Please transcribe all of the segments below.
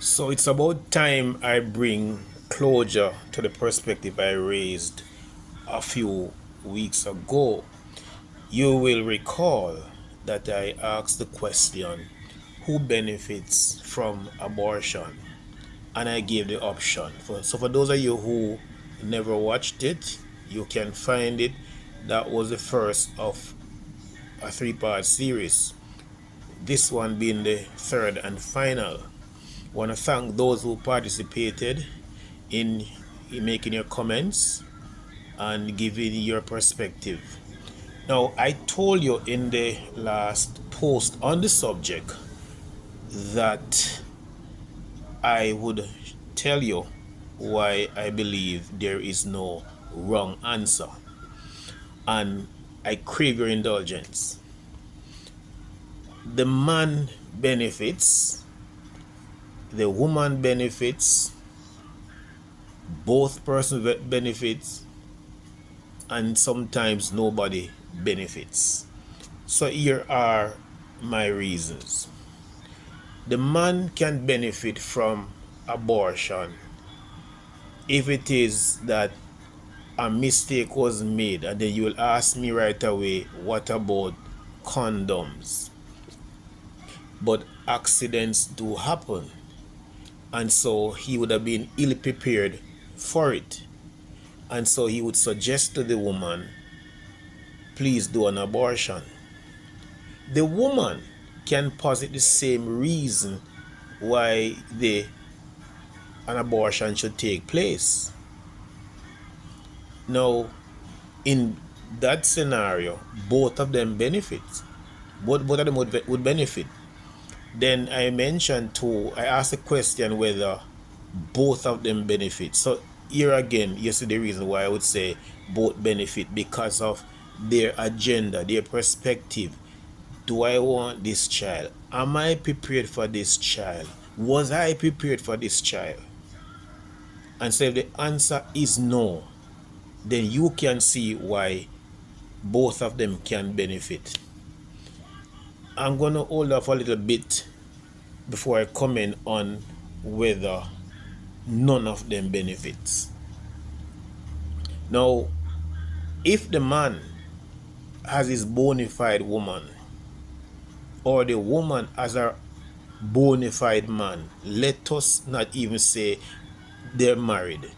So it's about time I bring closure to the perspective I raised a few weeks ago. You will recall that I asked the question, who benefits from abortion? And I gave the option. So for those of you who never watched it, you can find it. That was the first of a three-part series. This one being the third and final. I want to thank those who participated in making your comments and giving your perspective. Now, I told you in the last post on the subject that I would tell you why I believe there is no wrong answer, and I crave your indulgence. The man benefits, the woman benefits, both persons benefits, and sometimes nobody benefits. So here are my reasons. The man can benefit from abortion if it is that a mistake was made, and then you will ask me right away, what about condoms? But accidents do happen, and so he would have been ill prepared for it. And so he would suggest to the woman, please do an abortion. The woman can posit the same reason why an abortion should take place. Now, in that scenario, both of them benefit. Both of them would benefit. Then I asked the question whether both of them benefit. So here again, you see the reason why I would say both benefit, because of their agenda, their perspective. Do I want this child? Am I prepared for this child? Was I prepared for this child? And so if the answer is no, then you can see why both of them can benefit. I'm going to hold off a little bit before I comment on whether none of them benefits. Now, if the man has his bona fide woman, or the woman has a bona fide man, let us not even say they're married,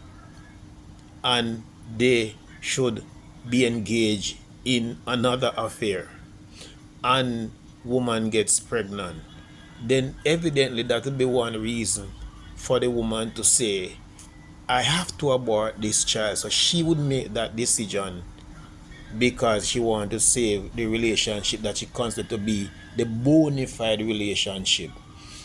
and they should be engaged in another affair, and woman gets pregnant, then evidently that will be one reason for the woman to say, I have to abort this child. So she would make that decision because she wanted to save the relationship that she considers to be the bona fide relationship.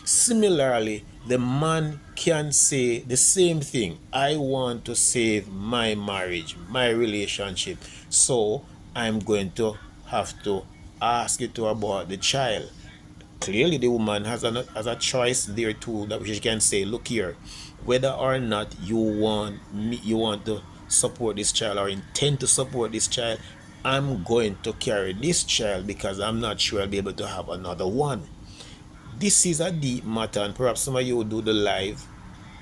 Similarly, the man can say the same thing. I want to save my marriage, my relationship. So I'm going to have to ask you to abort the child. Clearly, the woman has a choice there too, that she can say, look here, whether or not you want to support this child or intend to support this child, I'm going to carry this child because I'm not sure I'll be able to have another one. This is a deep matter, and perhaps some of you who do the live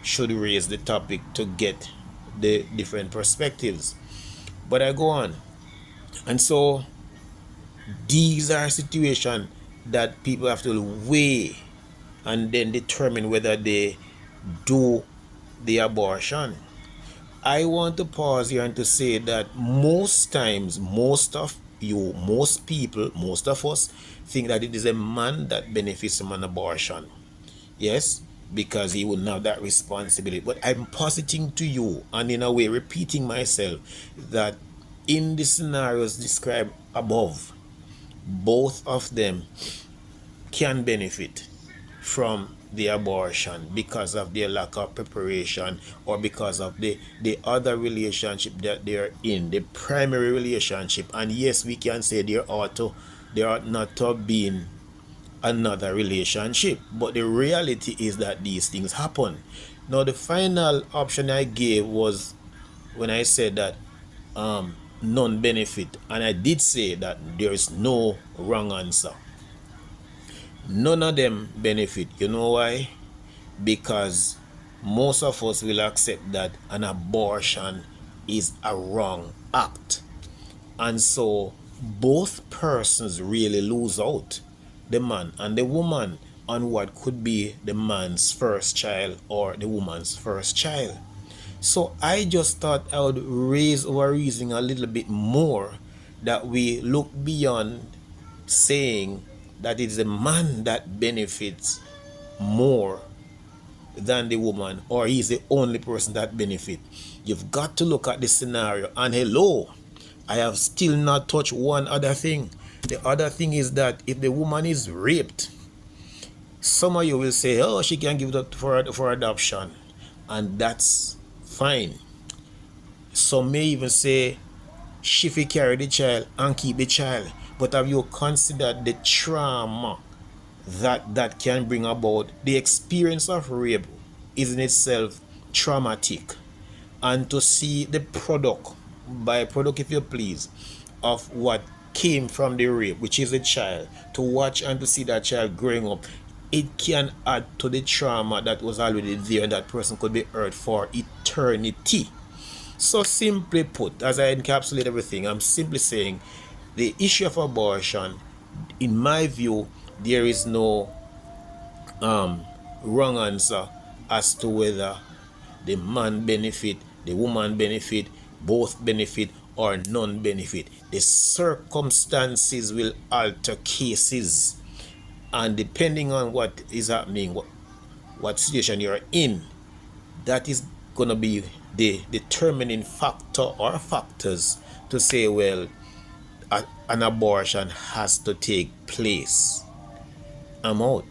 should raise the topic to get the different perspectives. But I go on. And so these are situations that people have to weigh and then determine whether they do the abortion. I want to pause here and to say that most times, most of you, most people, most of us think that it is a man that benefits from an abortion. Yes, because he wouldn't have that responsibility. But I'm positing to you, and in a way repeating myself, that in the scenarios described above, both of them can benefit from the abortion because of their lack of preparation, or because of the other relationship that they're in, the primary relationship. And yes, we can say there ought not to have been another relationship, but the reality is that these things happen. Now, the final option I gave was when I said that none benefit, and I did say that there is no wrong answer. None of them benefit. You know why? because most of us will accept that an abortion is a wrong act. And so both persons really lose out, the man and the woman, on what could be the man's first child or the woman's first child. So I just thought I would raise our reasoning a little bit more, that we look beyond saying that it's the man that benefits more than the woman, or he's the only person that benefit. You've got to look at the scenario. And hello, I have still not touched one other thing. The other thing is that if the woman is raped, some of you will say, oh, she can give it up for adoption, and that's fine. Some may even say she will carry the child and keep the child. But have you considered the trauma that can bring about? The experience of rape is in itself traumatic, and to see the product, by product if you please, of what came from the rape, which is a child, to watch and to see that child growing up, it can add to the trauma that was already there, and that person could be hurt for eternity. So simply put, as I encapsulate everything, I'm simply saying the issue of abortion, in my view, there is no wrong answer as to whether the man benefit, the woman benefit, both benefit, or none benefit. The circumstances will alter cases, and depending on what is happening, what situation you're in, that is going to be the determining factor or factors to say, well, an abortion has to take place. I'm out.